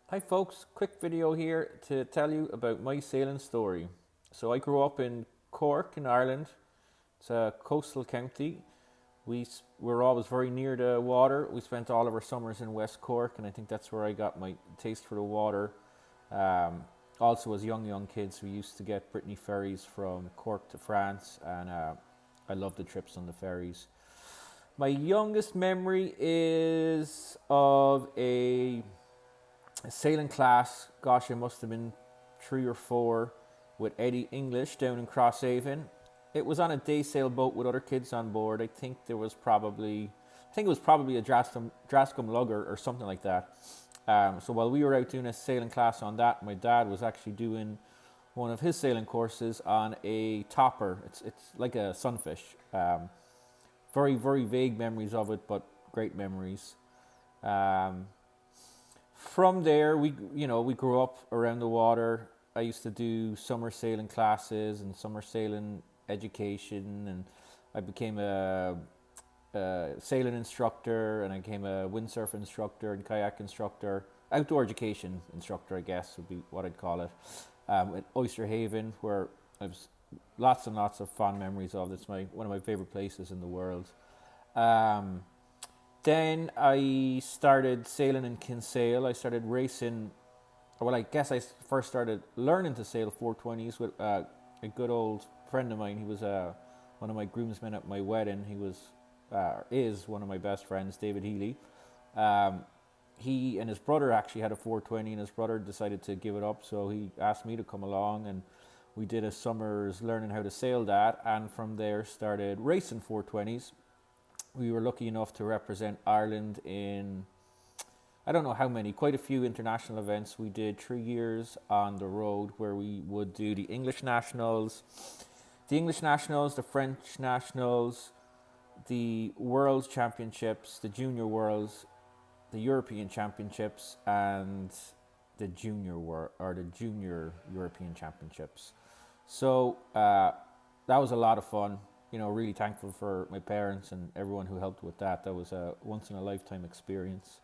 Hi folks, quick video here to tell you about my sailing story. So I grew up in Cork in Ireland. It's a coastal county. Were always very near the water. We spent all of our summers in West Cork, and I think that's where I got my taste for the water. Um, Also, as young kids, we used to get Brittany ferries from Cork to France, and I loved the trips on the ferries. My youngest memory is of a sailing class. Gosh, it must have been 3 or 4 with Eddie English down in Crosshaven. It was on a day sail boat with other kids on board. I think it was probably a Drascombe lugger or something like that. So while we were out doing a sailing class on that, my dad was actually doing one of his sailing courses on a topper. It's like a sunfish. Very vague memories of it, but great memories. Um, from there, we grew up around the water. I used to do summer sailing classes and summer sailing education, and I became a sailing instructor, and I became a windsurf instructor and kayak instructor, outdoor education instructor, I guess would be what I'd call it. At Oyster Haven, where I've lots and lots of fond memories of. It's one of my favorite places in the world. Um, then I started sailing in Kinsale. I started racing. Well, I guess I first started learning to sail 420s with a good old friend of mine. He was one of my groomsmen at my wedding. He was is one of my best friends, David Healy. Um, he and his brother actually had a 420, and his brother decided to give it up. So he asked me to come along, and we did a summer's learning how to sail that. And from there, started racing 420s. We were lucky enough to represent Ireland in, I don't know how many, quite a few international events. We did 3 years on the road where we would do the French Nationals, the World Championships, the Junior Worlds, the European Championships, and the Junior European Championships. So that was a lot of fun. Really thankful for my parents and everyone who helped with that. That was a once in a lifetime experience.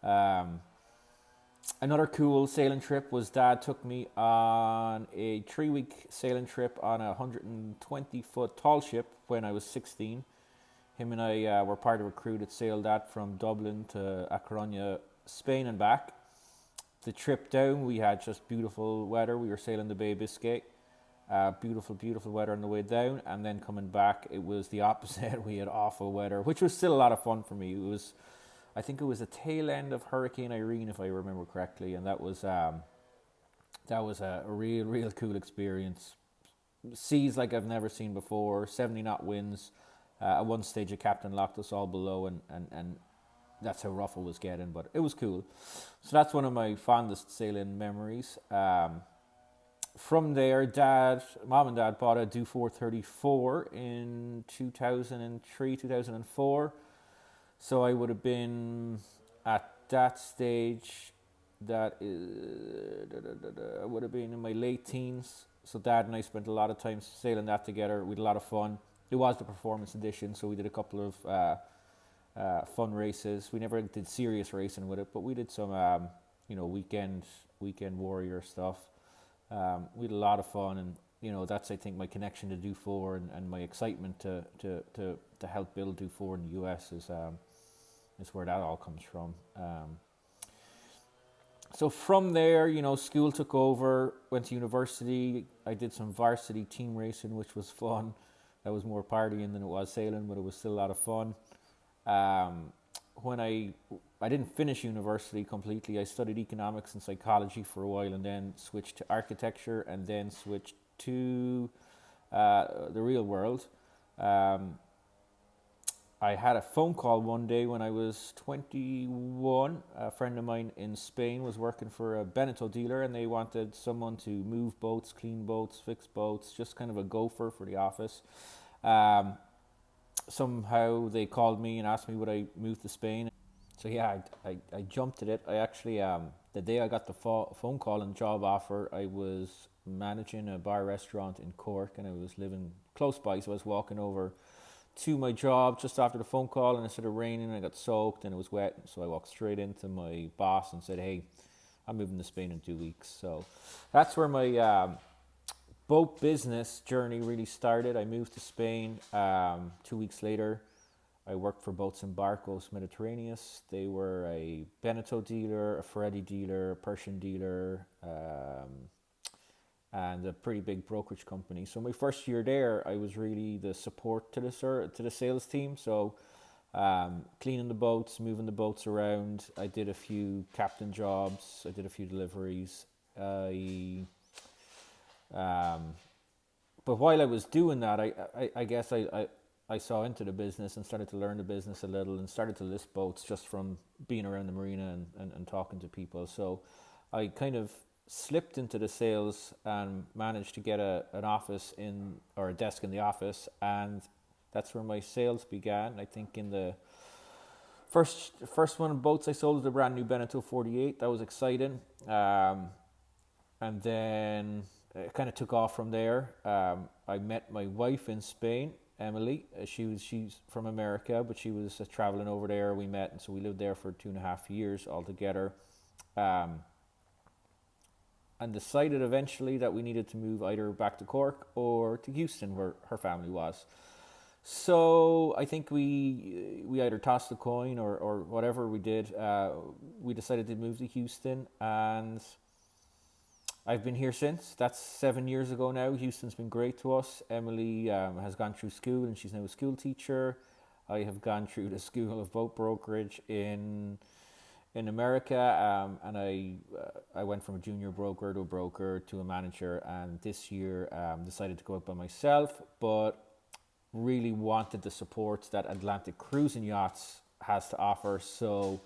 Um, Another cool sailing trip was Dad took me on a 3 week sailing trip on a 120-foot tall ship when I was 16. Him and I were part of a crew that sailed that from Dublin to A Coruña, Spain and back. The trip down, we had just beautiful weather. We were sailing the Bay of Biscay. Beautiful weather on the way down, and then coming back, it was the opposite. We had awful weather, which was still a lot of fun for me. I think it was the tail end of Hurricane Irene, if I remember correctly, and that was a real cool experience. Seas like I've never seen before, 70 knot winds. At one stage, a captain locked us all below, and that's how rough it was getting, but it was cool. So that's one of my fondest sailing memories. From there, Mom and Dad bought a Do 434 in 2003, 2004. So I would have been at that stage, I would have been in my late teens. So Dad and I spent a lot of time sailing that together. We had a lot of fun. It was the performance edition, so we did a couple of fun races. We never did serious racing with it, but we did some, weekend warrior stuff. We had a lot of fun, and that's, I think, my connection to Do 4 and my excitement to help build Do 4 in the US is where that all comes from. So from there, school took over. Went to university. I did some varsity team racing, which was fun. That was more partying than it was sailing, but it was still a lot of fun. When I didn't finish university completely. I studied economics and psychology for a while, and then switched to architecture, and then switched to the real world. Um, I had a phone call one day when I was 21. A friend of mine in Spain was working for a Beneteau dealer, and they wanted someone to move boats, clean boats, fix boats, just kind of a gopher for the office. Um, Somehow they called me and asked me would I move to Spain. So yeah, I jumped at it. I actually the day I got the phone call and job offer, I was managing a bar restaurant in Cork, and I was living close by, so I was walking over to my job just after the phone call, and it started raining, and I got soaked and it was wet, so I walked straight into my boss and said, "Hey, I'm moving to Spain in 2 weeks. So that's where my boat business journey really started. I moved to Spain. 2 weeks later, I worked for Boats and Barcos Mediterraneous. They were a Beneteau dealer, a Ferretti dealer, a Persian dealer, and a pretty big brokerage company. So my first year there, I was really the support to the sales team. So cleaning the boats, moving the boats around. I did a few captain jobs. I did a few deliveries. But while I was doing that, I guess I saw into the business and started to learn the business a little and started to list boats just from being around the marina and talking to people. So I kind of slipped into the sales and managed to get an office or a desk in the office, and that's where my sales began. I think in the first one of boats I sold was a brand new Beneteau 48. That was exciting. And then it kind of took off from there. I met my wife in Spain, Emily. She's from America, but she was traveling over there. We met, and so we lived there for 2.5 years altogether. And decided eventually that we needed to move either back to Cork or to Houston, where her family was. So I think we either tossed the coin or whatever we did. We decided to move to Houston, and I've been here since. That's 7 years ago now. Houston's been great to us. Emily has gone through school, and she's now a school teacher. I have gone through the School of Boat Brokerage in America, and I went from a junior broker to a broker to a manager, and this year decided to go out by myself, but really wanted the support that Atlantic Cruising Yachts has to offer. So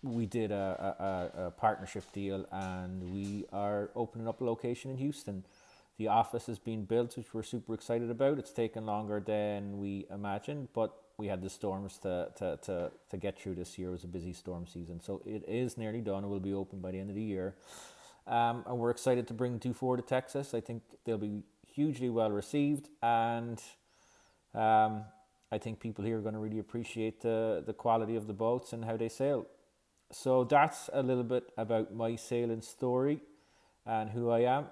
we did a partnership deal, and we are opening up a location in Houston. The office has been built, which we're super excited about. It's taken longer than we imagined, but we had the storms to get through this year. It was a busy storm season. So it is nearly done. It will be open by the end of the year. And we're excited to bring 2-4 to Texas. I think they'll be hugely well received, and I think people here are going to really appreciate the quality of the boats and how they sail. So that's a little bit about my sailing story and who I am.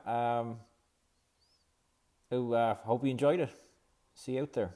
Hope you enjoyed it. See you out there.